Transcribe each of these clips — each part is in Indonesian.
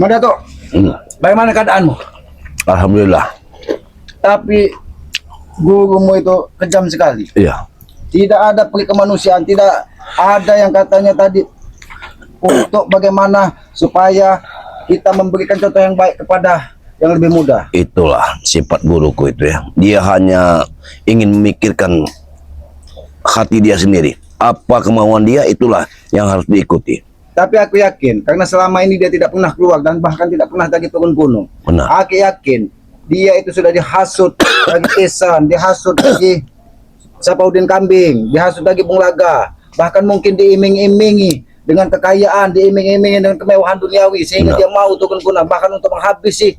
Datuk, bagaimana keadaanmu? Alhamdulillah. Tapi gurumu itu kejam sekali. Iya. Tidak ada peri kemanusiaan, tidak ada yang katanya tadi untuk bagaimana supaya kita memberikan contoh yang baik kepada yang lebih muda. Itulah sifat guruku itu ya. Dia hanya ingin memikirkan hati dia sendiri. Apa kemauan dia, itulah yang harus diikuti. Tapi aku yakin, karena selama ini dia tidak pernah keluar dan bahkan tidak pernah lagi turun gunung. Benar. Aku yakin dia itu sudah dihasut lagi Esan, dihasut lagi Sapaudin Kambing, dihasut lagi Bung Laga, bahkan mungkin diiming-imingi dengan kekayaan, diiming-imingi dengan kemewahan duniawi sehingga dia mau turun gunung bahkan untuk menghabisi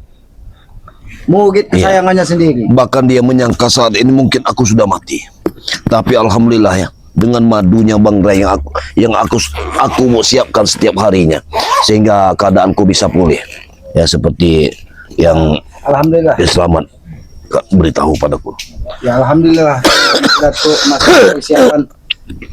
murid kesayangannya sendiri. Bahkan dia menyangka saat ini mungkin aku sudah mati. Tapi alhamdulillah ya, dengan madunya Bang Ray yang aku mau siapkan setiap harinya sehingga keadaanku bisa pulih. Ya seperti yang Alhamdulillah selamat beritahu padaku. Ya alhamdulillah Datuk masih persiapan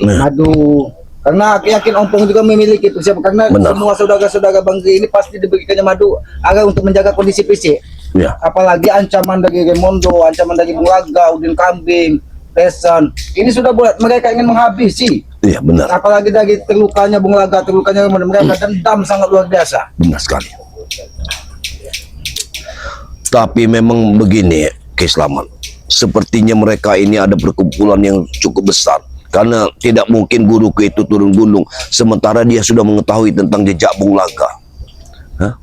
madu. Karena aku yakin Ompong juga memiliki persiapan karena semua saudara-saudara Bang Ray ini pasti diberikannya madu agar untuk menjaga kondisi fisik. Ya. Apalagi ancaman dari Raimondo, ancaman dari Bung Laga, Udin Kambing, Pesan. Ini sudah buat mereka ingin menghabisi. Iya benar. Apalagi dari terlukanya Bung Laga, terlukanya Raimondo, mereka dendam sangat luar biasa. Benar sekali. Tapi memang begini, Selamat. Sepertinya mereka ini ada perkumpulan yang cukup besar. Karena tidak mungkin guruku itu turun gunung sementara dia sudah mengetahui tentang jejak Bung Laga. Hah?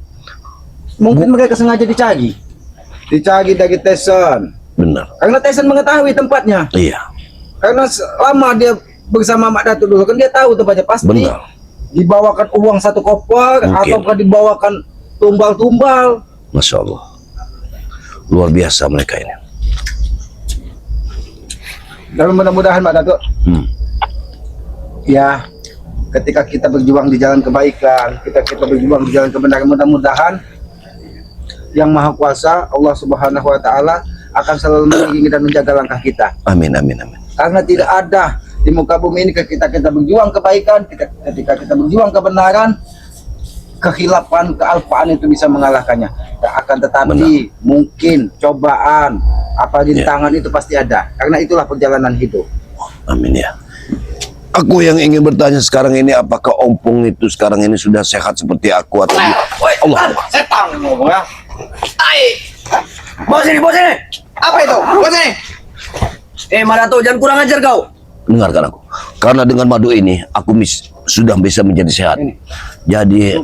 Mungkin mereka sengaja dicari dari Tesan. Benar. Karena Tesan mengetahui tempatnya. Iya. Karena lama dia bersama Mak Datuk dulu, kan dia tahu tempatnya pasti. Benar. Dibawakan uang 1 koper ataukah dibawakan tumbal-tumbal. Masya Allah. Luar biasa mereka ini. Dan mudah-mudahan Mak Datuk, ya ketika kita berjuang di jalan kebaikan, kita berjuang di jalan kebenaran, mudah-mudahan Yang Maha Kuasa Allah Subhanahu Wa Taala akan selalu mengiringi dan menjaga langkah kita. Amin, amin, amin. Karena tidak ada di muka bumi ini ketika kita berjuang kebaikan, ketika kita berjuang kebenaran, kekhilafan, kealfaan itu bisa mengalahkannya. Akan tetapi mungkin cobaan, apa rintangan itu pasti ada. Karena itulah perjalanan hidup. Amin ya. Aku yang ingin bertanya sekarang ini, apakah Ompong itu sekarang ini sudah sehat seperti aku atau Allah? Setan ngomong ya. Bos ini. Apa itu? Bos ini. Mak Datuk, jangan kurang ajar kau. Dengarkan aku. Karena dengan madu ini aku sudah bisa menjadi sehat. Jadi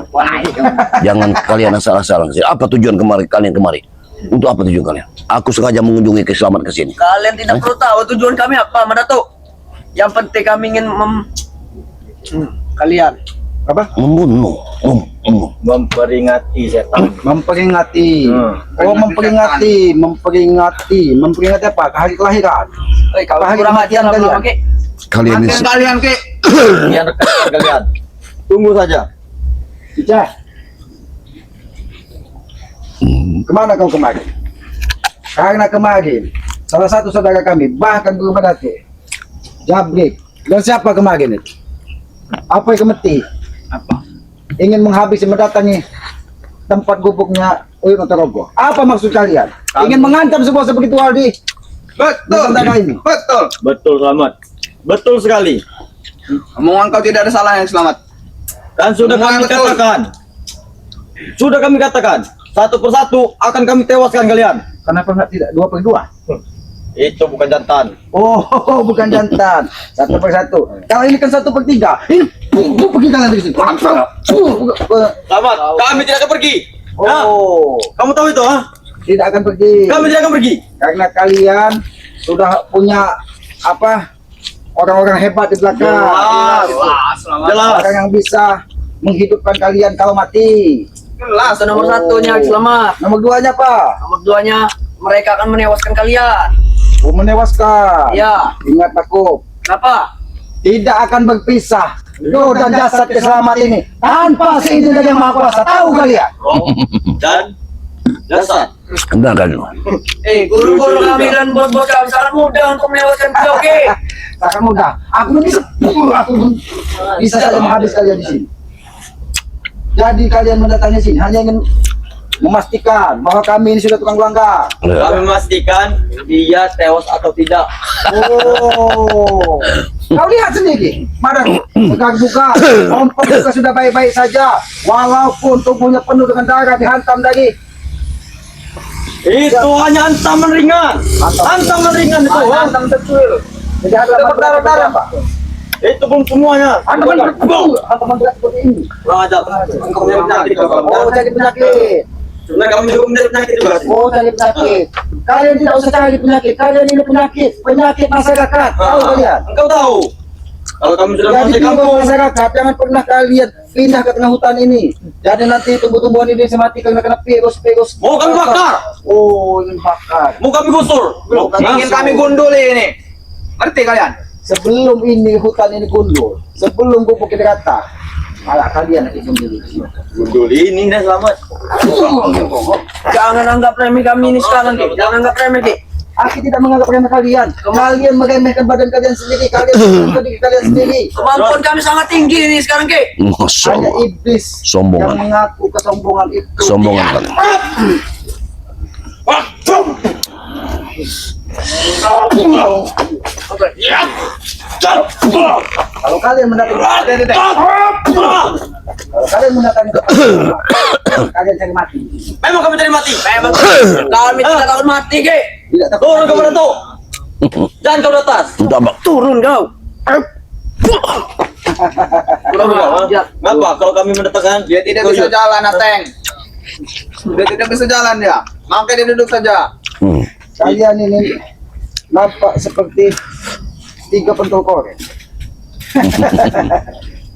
jangan kalian asal-asalan. Apa tujuan kalian kemari? Untuk apa tujuan kalian? Aku sengaja mengunjungi Selamat ke sini. Kalian tidak perlu tahu tujuan kami apa, Mak Datuk. Yang penting kami ingin kalian apa? Membunuh. Memperingati setan. Memperingati. Memperingati apa? Hari kelahiran. Kalau hari kematian kalian. Kalian ini kalian kalian. Tunggu saja. Ica. Kemana kau kemarin? Karena kemarin salah satu saudara kami, bahkan guru Datuk, Jabrik, dan siapa kemarin itu? Apa yang kemeti? Apa? Ingin menghabisi, mendatangi tempat gubuknya Uyun Otorogo. Apa maksud kalian? Ingin mengancam semua seperti itu, Aldi? Betul. Ini. Betul, Selamat. Betul sekali. Omongan kau tidak ada salahnya, Selamat. Dan sudah kami katakan, satu persatu akan kami tewaskan kalian. Kenapa enggak tidak 2 per 2? Itu bukan jantan. Oh, bukan jantan. 1 per 1. Kalau ini kan 1 per 3. Ini pergi kalian dari sini. Selamat, kami tidak akan pergi. Oh, kamu tahu itu, ha? Tidak akan pergi. Kami tidak akan pergi. Karena kalian sudah punya apa? Orang-orang hebat di belakang. Jelas. Orang yang bisa menghidupkan kalian kalau mati. Jelas. Nomor 1-nya Selamat. Nomor 2-nya apa? Nomor 2-nya mereka akan menewaskan kalian. Oh, menewaskan. Ya. Ingat aku. Kenapa? Tidak akan berpisah. Roh dan jasad Selamat ini tanpa seizin dari Yang Maha Kuasa. Tahu kalian? Dan jasad. Dengarkan. Guru-guru kami dan bos-bos kami sangat mudah untuk menewaskan beliau. Oke. Sangat mudah. Aku bisa saja menghabis kalian di sini. Jadi kalian mendatangi sini hanya ingin memastikan bahwa kami ini sudah tukang langgar. Kami memastikan dia tewas atau tidak. Oh, kau lihat sendiri, mana pegang buka, ompong juga sudah baik-baik saja, walaupun tubuhnya penuh dengan darah dihantam tadi. Itu hanya ancaman ringan. Ancaman ringan itu. Hantam kecil. Jadi hantaman berdarah, Pak. Itu belum semuanya. Hantaman berat seperti ini. Kurang ajar. Engkau punya penyakit. Oh, jadi penyakit. Sebenarnya kami juga punya penyakit juga. Oh, cari penyakit. Kalian tidak usah cari penyakit. Kalian ini penyakit masyarakat. Tahu kalian? Engkau tahu. Kalau kami sudah Jadi masuk timbul kampung, masyarakat, jangan pernah kalian pindah ke tengah hutan ini. Jadi nanti tumbuh-tumbuhan ini bisa mati karena kena virus. mau kami bakar. Oh, ingin bakar. Mau kami gusur. Ingin kami gunduli ini. Ngerti kalian? Sebelum ini hutan ini gundul, sebelum gubuk ini rata, malah kalian nanti gundul. Gundul ini dah selamat. Jangan anggap remeh kami ini sekarang, Ki. Jangan anggap remeh, Ki. Aku tidak menganggap remeh kalian. Kalian meremehkan badan kalian sendiri. Kalian meremehkan diri kalian sendiri. Kemampuan kami sangat tinggi ini sekarang, Ki. Masya Hanya Allah. iblis Sombongan. yang mengaku kesombongan itu. Kesombongan kalian. Kalau kalian mendatangi, kalian cari mati. Memang kami cari mati. Memang kami tidak takut mati, Ki. Tidak takut. Turun kepada tuh. Jangan kau di atas. Entah bang. Turun kau. Turun kau. Ngapa? Kalau kami mendatangkan Dia tidak bisa jalan, Ateng. Dia tidak bisa jalan dia. Makanya dia duduk saja. Kalian ini nampak seperti 3 pentol korek.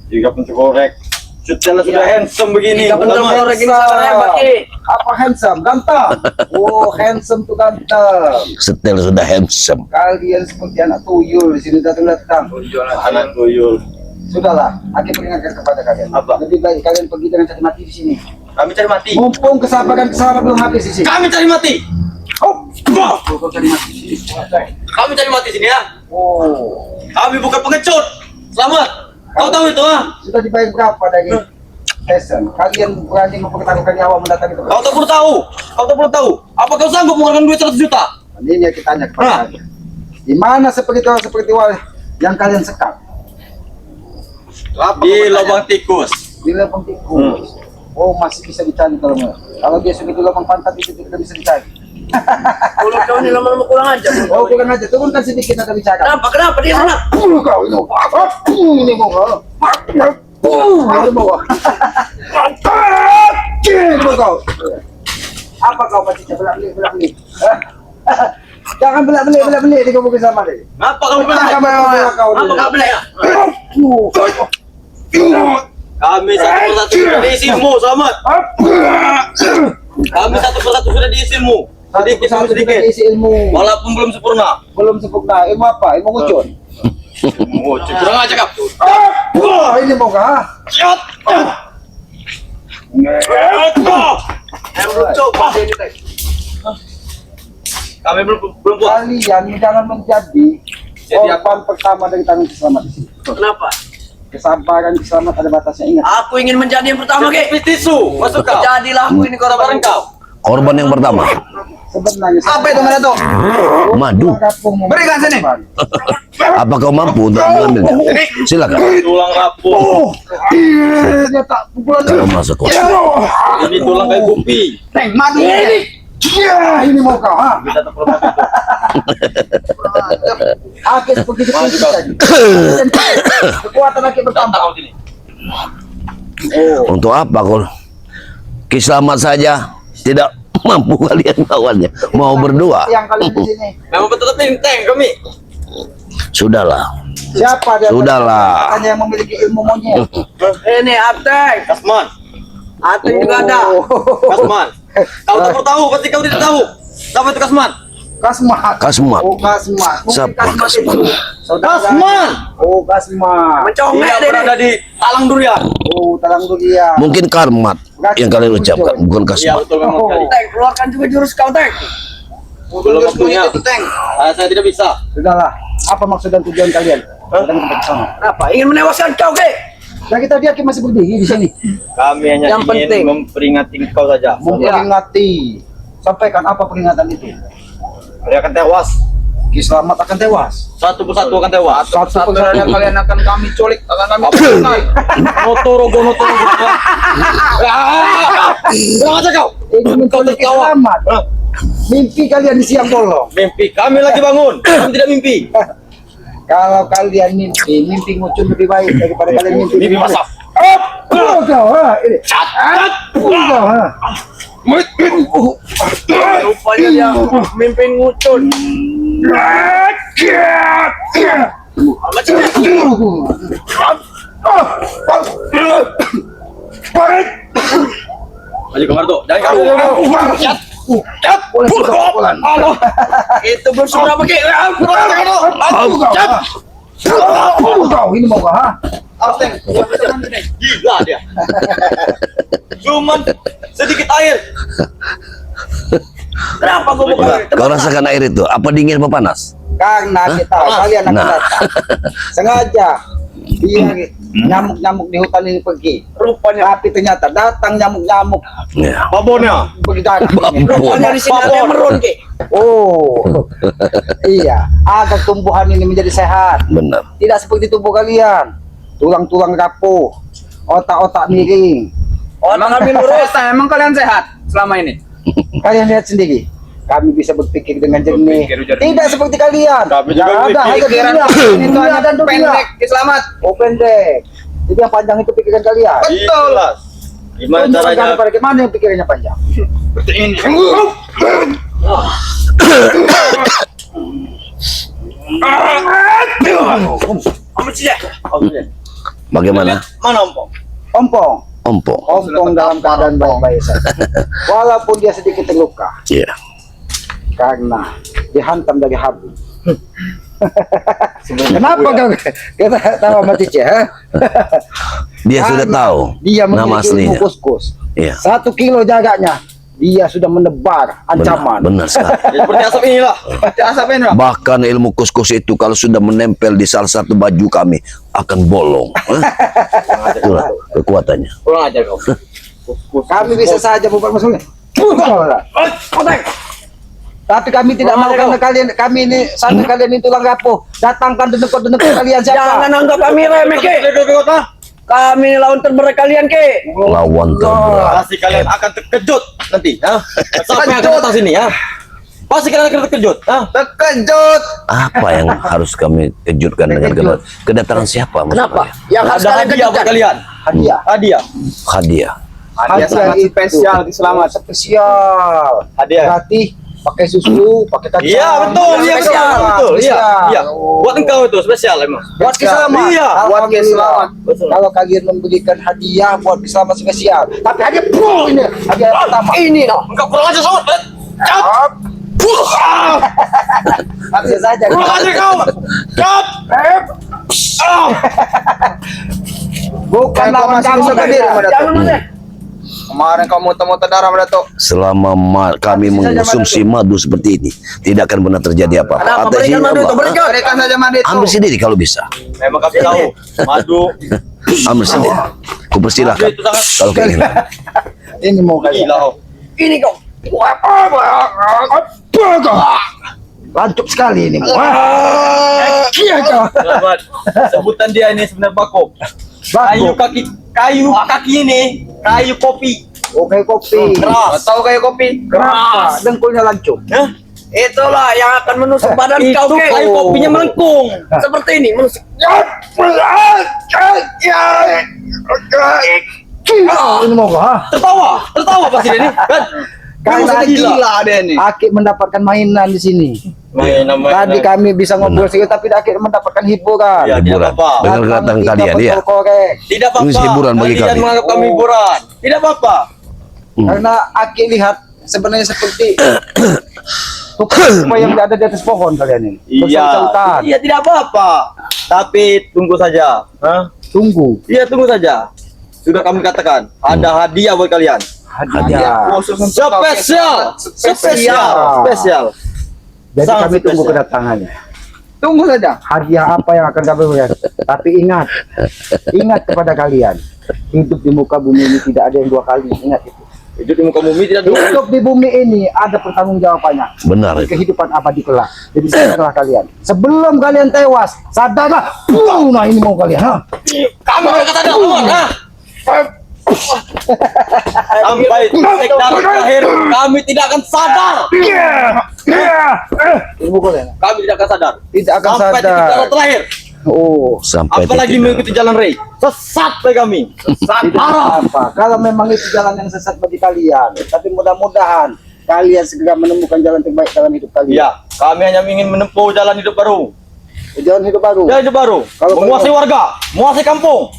Juga pencekorek. Setelah sudah handsome begini. Tiga pentol selamat. korek ini sangat hebat, Ki. Apa handsome? Ganteng. Oh, handsome tuh ganteng. Setel sudah handsome. Kalian seperti anak tuyul di sini datang-datang. Anak tuyul. Sudahlah, aku peringatkan kepada kalian. Apa? Lebih baik kalian pergi dengan cari mati di sini. Kami cari mati. Mumpung kesabaran belum habis di sini. Kami cari mati. Oh, kau cari mati di sini. Kami cari mati sini ya. Oh, Kami bukan pengecut. Selamat. Kau tahu itu ah? sudah dibayar berapa dari Hessen? Kalian berani mempertaruhkan nyawa mendatangi tempat. Kau tak perlu tahu. Kau tak perlu tahu. Apa kau sanggup mengeluarkan duit 100 juta? Ini yang kita tanya kepada kalian. Di mana seperti yang kalian sekap? Di lubang tikus. Di lubang tikus. Oh, masih bisa dicari kalau dia sudah di lubang pantat itu tidak bisa dicari. Mulut kau ini lama-lama kurang aja. Oh, bukan aja, turunkan sedikit nanti bicara. Kenapa dia sana? Kau ini mau ini mau kau. Apa kau pasti belak-belik? Jangan belak-belik di kampung sama deh. Ngapa kau bilang? Apa kau bilang? Kami satu persatu sudah diisimu, selamat. Kami satu persatu sudah diisimu. Sedikit demi sedikit. Isi ilmu. Walaupun belum sempurna. Belum sempurna. Ilmu apa? Ilmu ngucun. Oh, kurang aja kau. Wah, ini mau kah? Siap. Kami belum puas. Kalian jangan menjadi korban pertama dari tanggung selamat di sini. Kenapa? Kesabaran selamat ada batasnya, ingat. Aku ingin menjadi yang pertama, Ki. Tisu, masuk kau. Jadilah aku ini korban Sabaran kau. Korban yang pertama. Sebenarnya Apa itu mana tuh? Madu. Berikan sini. Apa kau mampu untuk mengambilnya? Silakan. Tulang rapuh. Dia tak pukulan. Kalau masuk kau. Ini tulang kayak gupi. Teng, madu ini. Ya, ini mau kau, ha? Bisa terperangkap itu. Akis begitu Maju, kau. tadi. Kekuatan lagi bertambah. Kau sini. Untuk apa kau? Kiselamat saja. Tidak mampu kalian lawannya. Mau berdua. Yang kalian di sini. Memang betul tenteng kami. Sudahlah. Siapa dia? Sudahlah. Hanya yang memiliki ilmu monyet. Ini Ateng. Kasman. Ateng juga ada. Kasman. Kau tak perlu tahu, pasti kau tidak tahu. Siapa itu Kasman? Kasmat. Kasmat. Oh, Kasmat. Mungkin Siapa Kasmat Kasmat? itu saudara. Kasman. Oh, Kasmat. Mencongek Dia deh. berada di Talang Durian. Oh, talang dunia. Mungkin karmat yang kalian ucapkan, bukan Iya kasmat. betul memang sekali. Teng, keluarkan juga jurus kau, Teng. Belum waktunya. Saya tidak bisa. Sudahlah. Apa maksud dan tujuan kalian? Datang ke tempat sana. Kenapa? Ingin menewaskan kau, Ki? Lagi tadi Aki masih berdiri di sini. Kami hanya Yang ingin penting. memperingati engkau saja. Memperingati. Sampaikan apa peringatan itu? Kalian akan tewas. Ki Slamet akan tewas. Satu persatu akan tewas. Satu dari kalian akan kami culik, akan kami bunuh. Notoro gonotoro. Bilang aja kau. Ini menculik Ki tertawa. Slamet. Mimpi kalian di siang bolong. Mimpi kami lagi bangun. Kami tidak mimpi. Kalau kalian mimpi ngucun lebih baik daripada kalian mimpi. Mimpi masak. Kau, ha? Ini. Kau, ha? Rupanya dia mimpi ngucun. Maju kamar tuh. Jangan kamu. Itu belum seberapa Ki. Kau ini mau kah? Teng. Gila dia. Cuman sedikit air. Kenapa gua buka? Kau rasakan air itu? Apa dingin apa panas? Karena kita kalian akan Nah. datang. Sengaja dia nyamuk-nyamuk di hutan ini pergi. Rupanya Tapi ternyata datang nyamuk-nyamuk Ya. Babonnya. pergi datang. rupanya di sini ada yang merun Ki. Oh, iya. Agar tumbuhan ini menjadi sehat. Benar. Tidak seperti tubuh kalian. Tulang-tulang rapuh, otak-otak miring. Emang kami lurus, emang kalian sehat selama ini? Kalian lihat sendiri. Kami bisa berpikir dengan jernih. Berpikir jernih. Tidak seperti kalian. Kami Tidak juga ada hanya Pikiran dunia. itu Dunia hanya dan dunia. pendek, Ki Slamet. Oh, pendek. Jadi yang panjang itu pikiran kalian. Betul. Gimana Tunjukkan caranya? kepada mana yang pikirannya panjang. Seperti ini. Bagaimana? Mana ompong? Ompong. Ompong. Ompong dalam keadaan baik-baik saja. Walaupun dia sedikit terluka. Iya. Karena dihantam dari habis. Kenapa kau kita tahu sama Cici, ha? Dia sudah Karena tahu dia nama memiliki aslinya. ilmu kuskus. Iya. 1 kilo jaraknya, dia sudah menebar ancaman. Benar sekali. Ya, seperti asap inilah. Asapin lah. Bahkan ilmu kus-kus itu kalau sudah menempel di salah satu baju kami akan bolong. Itulah kekuatannya. Kurang ajar kau. Kami bisa saja bukan maksudnya. Tapi kami tidak mau karena kami ini satu kalian itu tulang rapuh. Datangkan dendek-dendek kalian siapa? Jangan anggap kami remeh Ki. Kami ini lawan terberat kalian Ki. Lawan terberat. Pasti kalian akan terkejut nanti, ha? Siapa yang akan datang sini, ha? Pasti kalian akan terkejut, ha? Terkejut. Apa yang harus kami kejutkan dengan kedatangan siapa? maksud Kenapa? kalian? Yang harus Ada kalian hadiah buat kejutkan. kalian. Hadiah. Hadiah. Hadiah. Hadiah sangat itu spesial Ki Slamet. Spesial. Hadiah. Berarti pakai susu, pakai kacang. Iya betul, iya betul, Spesial. betul, iya, Spesial. iya. Buat engkau itu spesial emang. Buat Ki Slamet. Iya. Buat Ki Slamet. Betul. Kalau kalian memberikan hadiah buat Ki Slamet spesial. Tapi hadiah ini hadiah pertama. Ini loh. Engkau kurang aja sobat. Bisa saja. Kurang aja kau. Cut. Bukan lawan kamu sendiri, kalian. Jangan Mas. Kemarin kamu muter-muter darah Datuk. Selama kami mengonsumsi madu seperti ini, tidak akan pernah terjadi apa-apa. Ada apa? Atas Berikan izin madu itu, Allah. berikan saja madu itu. Ambil sendiri kalau bisa. Memang kami tahu madu Ambil sendiri. Kupersilahkan. Itu sangat- Kalau keinginan. Ini mau kalian. gila kau. Ini kau. Lancuk sekali ini. Selamat. Sebutan dia ini sebenarnya bako. Kayu kaki ini, kayu kopi. Oke kopi. Keras. Tahu kayak kopi? Kenapa? Dengkulnya lancuk. Hah? Itulah yang akan menusuk badan kau Itu Ki. kayu kopinya melengkung. Seperti ini menusuk. Ini mau ha? Tertawa pasti dia ini. Kan? Karena Gila dia ini. Aki mendapatkan mainan di sini. Main namanya. Tadi kami bisa ngobrol sedikit tapi Aki mendapatkan hiburan. Ya, Hiburan. tidak apa-apa. Dengan kedatangan Datang kalian, kita ya. betul korek. Tidak apa-apa. Ini hiburan bagi Kalian kami. menganggap kami hiburan. Tidak apa-apa. Karena Aki lihat sebenarnya seperti tupai yang ada di atas pohon kalian ini. Iya. Bersautan. Iya tidak apa-apa. Tapi tunggu saja. Hah? Tunggu. Iya tunggu saja. Sudah kami katakan ada hadiah buat kalian. Hadiah. Khusus untuk kau, Ki. Spesial. Spesial. Spesial. Jadi Sangat kami tunggu spesial. kedatangannya. Tunggu saja. hadiah apa yang akan kami berikan. Tapi ingat kepada kalian, hidup di muka bumi ini tidak ada yang dua kali. Ingat itu. Hidup di muka bumi tidak dulu. Hidup di bumi ini ada pertanggungjawabannya. Benar. Kehidupan abadi kelak. Jadi sadarlah kalian. Sebelum kalian tewas, sadarlah. Nah ini mau kalian. Ha? Kamu yang kata dah, ha? Sampai titik darah terakhir, kami tidak akan sadar. Ini mau kalian. Kami tidak akan sadar. Tidak akan Sampai titik darah sadar. terakhir. Oh. Sampai Apalagi titik mengikuti jalan Ray. Sesat bagi kami. Sesat Tidak parah. apa. Kalau memang itu jalan yang sesat bagi kalian, tapi mudah-mudahan kalian segera menemukan jalan terbaik dalam hidup kalian. Iya, kami hanya ingin menempuh jalan hidup baru. Jalan hidup baru. Jalan hidup baru. Kalau Menguasai warga, menguasai kampung.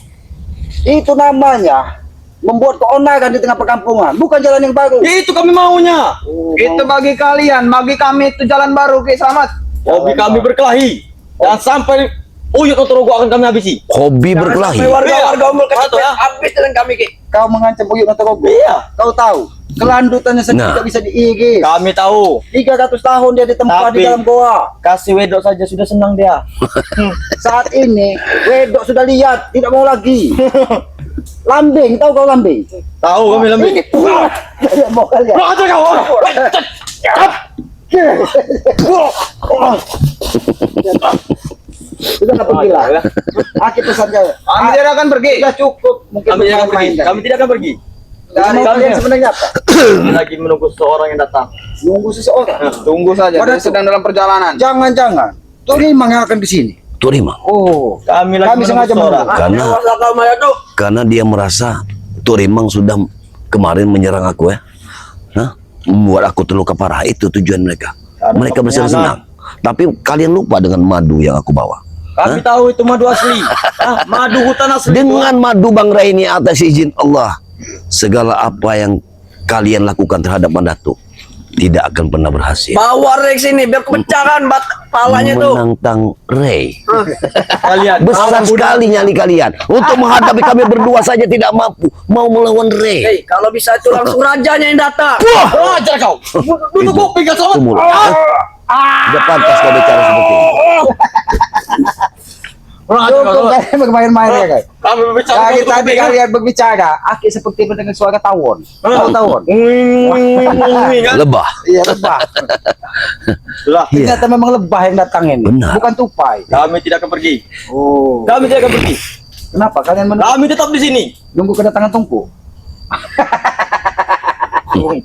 Itu namanya membuat keonaran di tengah perkampungan, bukan jalan yang baru. Itu kami maunya. Oh, Itu bagi kalian, bagi kami itu jalan baru, Ki Selamat. Hobi kami berkelahi. Dan sampai Uyut Otorogo akan kami habisi. hobi berkelahi. Warga-warga umur Betul, ya. habis dengan kami, Ki. Kau mengancam Buyut Notorogo. Iya. Kau tahu, kelandutannya sendiri Nah. tidak bisa diigis. Kami tahu. 300 tahun dia ditempa Tapi- di dalam goa. Kasih wedok saja sudah senang dia. Saat ini, wedok sudah lihat, tidak mau lagi. Lambing, tahu kau lambing? Tahu kami lebih. Tidak mau kalian. Aja kau. Sudah nggak pergi lah. Aki pesan kau. Kami tidak akan pergi. Sudah cukup. Mungkin Kami tidak akan pergi. bermain-main. Kami tidak akan pergi. Dan kalian sebenarnya apa? Lagi menunggu seorang yang datang. Nunggu seseorang. Tunggu saja, Pada dia sedang dalam perjalanan. Jangan-jangan. Turimang yang akan di sini. Turimang. Oh, Kami lagi Kami sengaja menunggu seorang. Karena karena dia merasa Turimang sudah kemarin menyerang aku ya. Hah? Membuat aku terluka parah. Itu tujuan mereka. Mereka bersenang-senang. Tapi kalian lupa dengan madu yang aku bawa. Kami tahu itu madu asli. Hah? Madu hutan asli. Dengan madu Bang Ray ini atas izin Allah, segala apa yang kalian lakukan terhadap Mandatu tidak akan pernah berhasil. Bawa Rex ini biar kepecahkan palanya tuh. Menantang Ray. Kalian. Besar sekali nyali kalian. Untuk menghadapi kami berdua saja tidak mampu. Mau melawan Ray. Hei, kalau bisa itu langsung rajanya yang datang. Wah, ajar kau. Duduk kuping kau Itu sobat. mulut. Tidak pantas kau bicara seperti itu. cukup kalian bermain-main ya guys. Kami berbicara Tadi duduk tadi kuping, kan? kalian berbicara, Aki seperti mendengar suara tawon. Tahu tawon? Kan? Lebah. Iya lebah. Sudah. Iya. Ternyata memang lebah yang datang ini, Benar. bukan tupai. Kami tidak akan pergi. Oh, Kami tidak akan pergi. kenapa kalian Kami tetap di sini. menunggu kedatangan Tungku?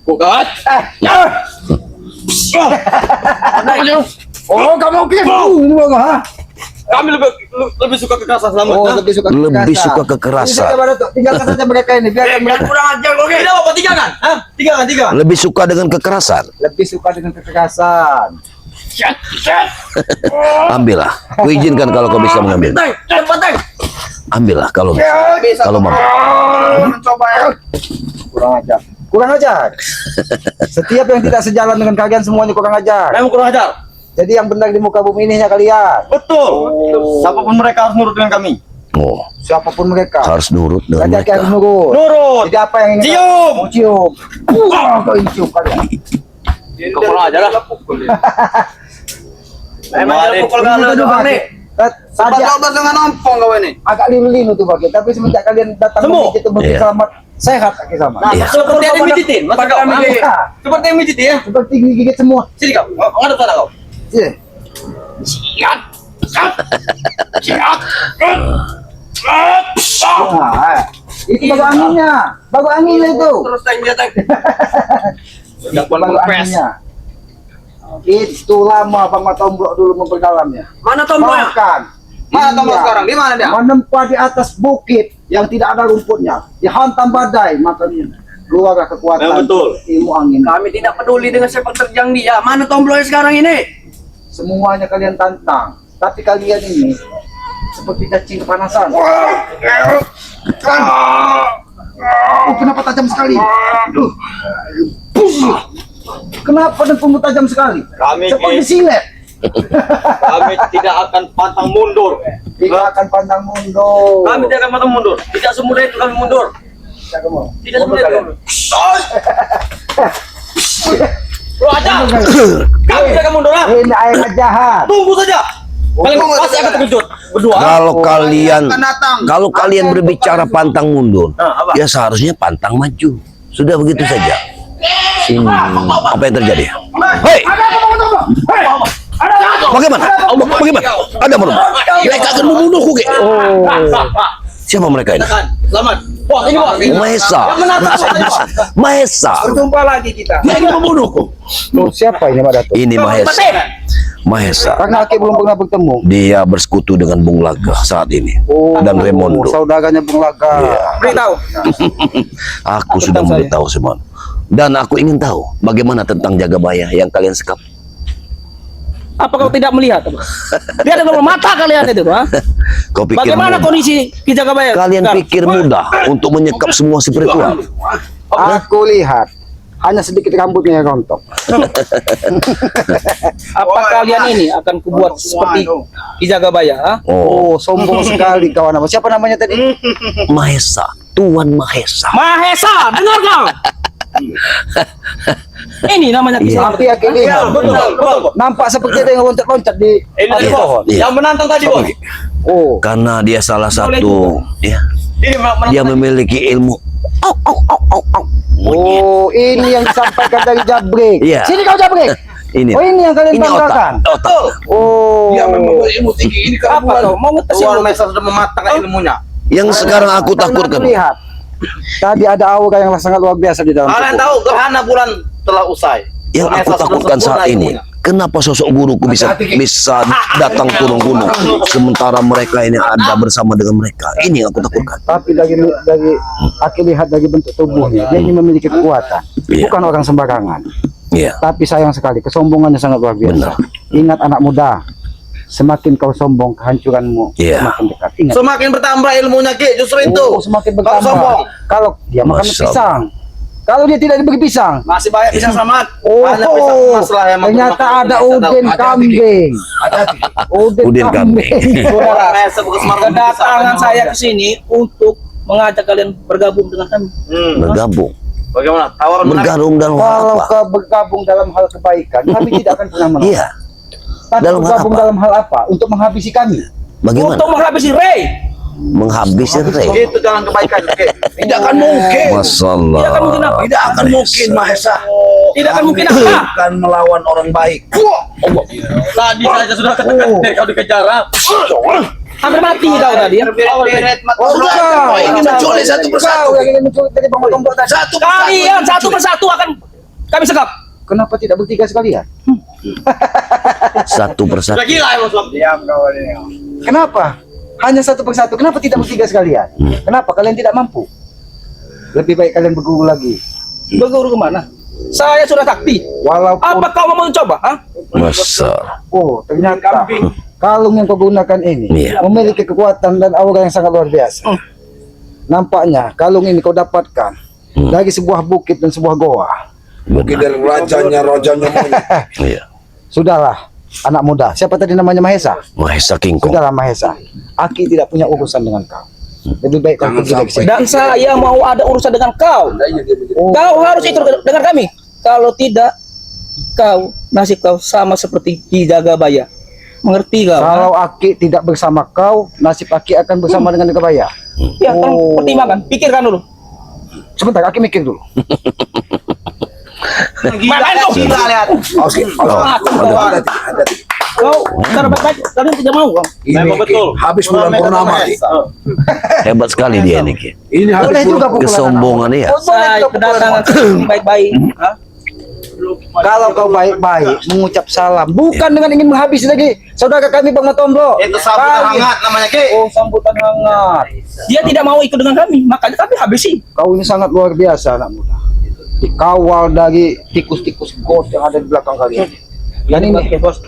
Bukan. Oh, kamu oke? Ini bang, ha? Kami lebih suka kekerasan selamat. Oh, Hah? lebih suka Lebih kekerasan. suka kekerasan. Ini daripada tuh, tinggalkan saja mereka ini, biarkan mereka Kurang ajar kok, Ki. Tidak apa-apa, tinggalkan. Hah? Tinggalkan. Lebih suka dengan kekerasan. lebih suka dengan kekerasan. Ambillah. Kuizinkan kalau kau bisa mengambil. Teng, cepat, Teng. Ambillah kalau kalau mau. Mencoba ya. Kurang ajar. Kurang ajar. Setiap yang tidak sejalan dengan kalian semuanya kurang ajar. Memang kurang ajar. Jadi yang benar di muka bumi ini hanya kalian. Betul. Siapapun mereka harus nurut dengan kami. Oh, Siapapun mereka. harus nurut dengan Raja Ki harus mereka. nurut. Nurut. Jadi apa yang ingin Cium. Oh, cium. Kau ini cium kalian. Kau kurang ajar lah. Emang jangan pukul Ini kalah juga, doang Ki. nih. Tadi Cepat dengan ompong kau ini. agak linu-linu tuh Pak Ki. Tapi semenjak kalian datang Sembuh. ke itu Bagi Iya. Selamat sehat Ki Selamat. Nah, Iya. seperti yang dimijitin. Masa kau? kami, Ki. Iya. Seperti yang dimijitin ya. Seperti gigit semua. Sini kau. Ngadep sana kau. Iya. Nah, itu baru anginnya. Baru anginnya itu. Terus Teng dia, Teng. Itu baru anginnya. Itu lama Bang Matomblok dulu memperdalamnya. Mana tombolnya? Bahkan Mana tombol iya, sekarang? Di mana dia? menempa di atas bukit yang tidak ada rumputnya, dihantam badai, makanya keluar kekuatan Memang betul. ilmu angin. Kami tidak peduli dengan sepak terjang dia. Mana tombolnya sekarang ini? Semuanya kalian tantang, tapi kalian ini seperti cacing kepanasan. Oh, kenapa tajam sekali? Kenapa dengkulmu tajam sekali? Kami, Seperti Ki. silet. Kami tidak akan pantang mundur. Tidak akan pandang mundur. Kami tidak akan pantang mundur. Tidak semudah itu kami mundur. Tidak kamu. Tidak semudah itu. Lu aja. Kami tidak akan mundur. Ha? Ini air jahat. Tunggu saja. Kalian pasti akan terkejut berdua. Kalau kalian berbicara pantang mundur, apa? ya seharusnya pantang maju. Sudah begitu saja. Sini, apa yang terjadi? Hei, bagaimana? Bagaimana? Ada merubah. Mereka akan membunuhku, Ki. Siapa mereka ini? Selamat. Wah, ini bos. Mahesa. Mahesa. Berjumpa lagi kita. Dia ingin membunuhku. Tuh, siapa ini Pak Dato? Ini Mahesa. Mahesa. Karena Aki belum pernah bertemu. Dia bersekutu dengan Bung Laga saat ini. Dan Remondo. Saudaranya Bung Laga. Beritahu. Aku sudah memberitahu semua. Dan aku ingin tahu bagaimana tentang Jagabaya yang kalian sekap. Apa kau tidak melihat? Lihat dengan mata kalian itu, ha? Kau pikir Bagaimana mudah? kondisi Ki Jagabaya? Kalian sekarang? pikir mudah untuk menyekap semua spiritual? Aku lihat hanya sedikit rambutnya yang rontok. Apa kalian ini akan kubuat seperti Ki Jagabaya, ha? Oh, Oh, sombong sekali kawan. Siapa namanya tadi? Mahesa, Tuan Mahesa. Mahesa, dengar kau? Ini namanya Ki Iya. Tapi Aki lihat. Betul. Nampak seperti ada yang loncat-loncat di Ini tadi atas bos. pohon. Iya. Yang menantang tadi bos. Oh, Karena dia salah satu, ya, Ini menantang. dia memiliki ilmu. oh, ini yang disampaikan dari Jabrik. Iya. Sini kau Jabrik. Ini. Oh, ini yang kalian Ini banggakan. otak. Oh. Dia memang berilmu tinggi ini Apa kau mau ngetes Tuan yang Mahesa sudah mematahkan ilmunya. Yang sekarang aku Karena takutkan. lihat. Tadi ada aura yang sangat luar biasa di dalam Kalian tubuh. tahu gerhana bulan telah usai. Yang aku takutkan saat ini, kenapa sosok guruku bisa datang turun gunung, sementara mereka ini ada bersama dengan mereka. Ini yang aku takutkan. Tapi dari Aki lihat dari bentuk tubuhnya, dia ini memiliki kekuatan. Iya. Bukan orang sembarangan. Iya. Tapi sayang sekali, kesombongannya sangat luar biasa. Ingat anak muda, semakin kau sombong, kehancuranmu Iya. semakin dekat. Ingat. Semakin bertambah ilmunya Ki, justru itu. Oh, semakin Kau bertambah. sombong. Kalau dia makan Masya pisang, kalau dia tidak diberi pisang, Masih banyak pisang selamat. oh, Hanya pisang emas lah yang ternyata makan ada pisang. udin kambing. Udin kambing. Tuan Mahesa bekas marung kedatangan saya ke sini untuk mengajak kalian bergabung dengan kami. Bergabung. Bagaimana? Tawaran menarik. Bergabung dalam hal Kalau apa? kau bergabung dalam hal kebaikan, kami tidak akan pernah menolak. Iya. Tapi dalam hal bergabung apa? dalam hal apa? Untuk menghabisi kami. Bagaimana? Untuk menghabisi Ray. Menghabisi Rey. Itu jalan kebaikan Ki. Tidak akan mungkin. Masalah. Tidak akan mungkin apa? Tidak akan mungkin Mahesa. Tidak akan mungkin apa? Akan melawan orang baik. Tadi saja sudah ketekan kau dikejar. Hampir mati kau tadi ya. Oh, kau ingin menculik satu persatu. Kau yang ingin menculik dari Bang Tombok tadi. Kalian satu persatu akan kami sekap. Kenapa tidak bertiga sekalian? Satu persatu. Sudah gila ya bos. Diam kawan ini. Kenapa? Hanya satu persatu. Kenapa tidak bertiga sekalian? Kenapa kalian tidak mampu? Lebih baik kalian berguru lagi. Berguru kemana? Saya sudah sakti. Walaupun Apa kau mau mencoba? Ha? Masa. oh ternyata kalung yang kau gunakan ini Iya. memiliki kekuatan dan aura yang sangat luar biasa. Nampaknya kalung ini kau dapatkan dari sebuah bukit dan sebuah goa. Mungkin dari rajanya monyet. Iya. Sudahlah, anak muda. Siapa tadi namanya Mahesa? Mahesa Kingkong. Sudahlah Mahesa. Aki tidak punya urusan dengan kau. Lebih baik kau pergi dari sini. Dan saya mau ada urusan dengan kau. Oh, Kau harus ikut dengan kami. Kalau tidak, kau nasib kau sama seperti Ki Jagabaya. Mengerti kau? kalau Aki tidak bersama kau, nasib Aki akan bersama dengan Jagabaya. Ya, kan Oh. pertimbangkan. Pikirkan dulu. Sebentar, Aki mikir dulu. Makan kau. Gila lihat. Oke. Kau cara baik-baik. Kalian tidak mau kau. Memang betul. Habis bulan purnama. Hebat sekali dia nih, Ki. Ini Boleh juga pukulan Kesombongan ya. Saya kedatangan baik-baik. Ha? Kalau kau baik-baik mengucap salam, bukan dengan ingin menghabisi lagi saudara kami Bang Tombok. Itu sambutan Kami- hangat namanya Ki. Oh, sambutan hangat. Dia tidak mau ikut dengan kami, makanya kami habisi. Kau ini sangat luar biasa anak muda. Dikawal dari tikus-tikus got yang ada di belakang kalian. Dan ini, Oke, bos.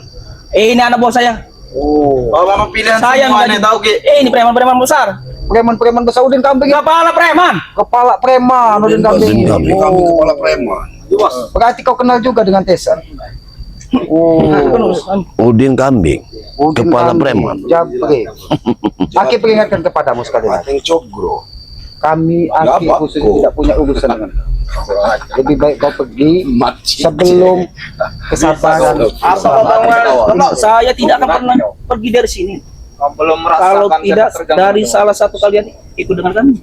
Ini anak bos saya. oh, Oh, memang pilihan Saya semuanya menjadi- tahu Ki. Ini preman-preman besar. preman-preman besar Udin Kambing. Kepala preman. Kepala preman Udin Kambing. Udin Kambing. Kami Oh, kepala preman. berarti kau kenal juga dengan Tesa. Oh, Udin Kambing. Udin Kepala Kambing, preman. Jabrik. Aki peringatkan kepadamu sekali lagi. Pating cogro. Kami Aki Apa? khusus tidak punya urusan dengan kau. Lebih baik kau pergi sebelum kesabaran. Saya tidak akan pernah pergi dari sini. Kau belum Kalau merasakan tidak keterjangan dari hidup. salah satu kalian ikut dengan kami.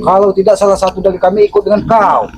Kalau tidak salah satu dari kami ikut dengan kau.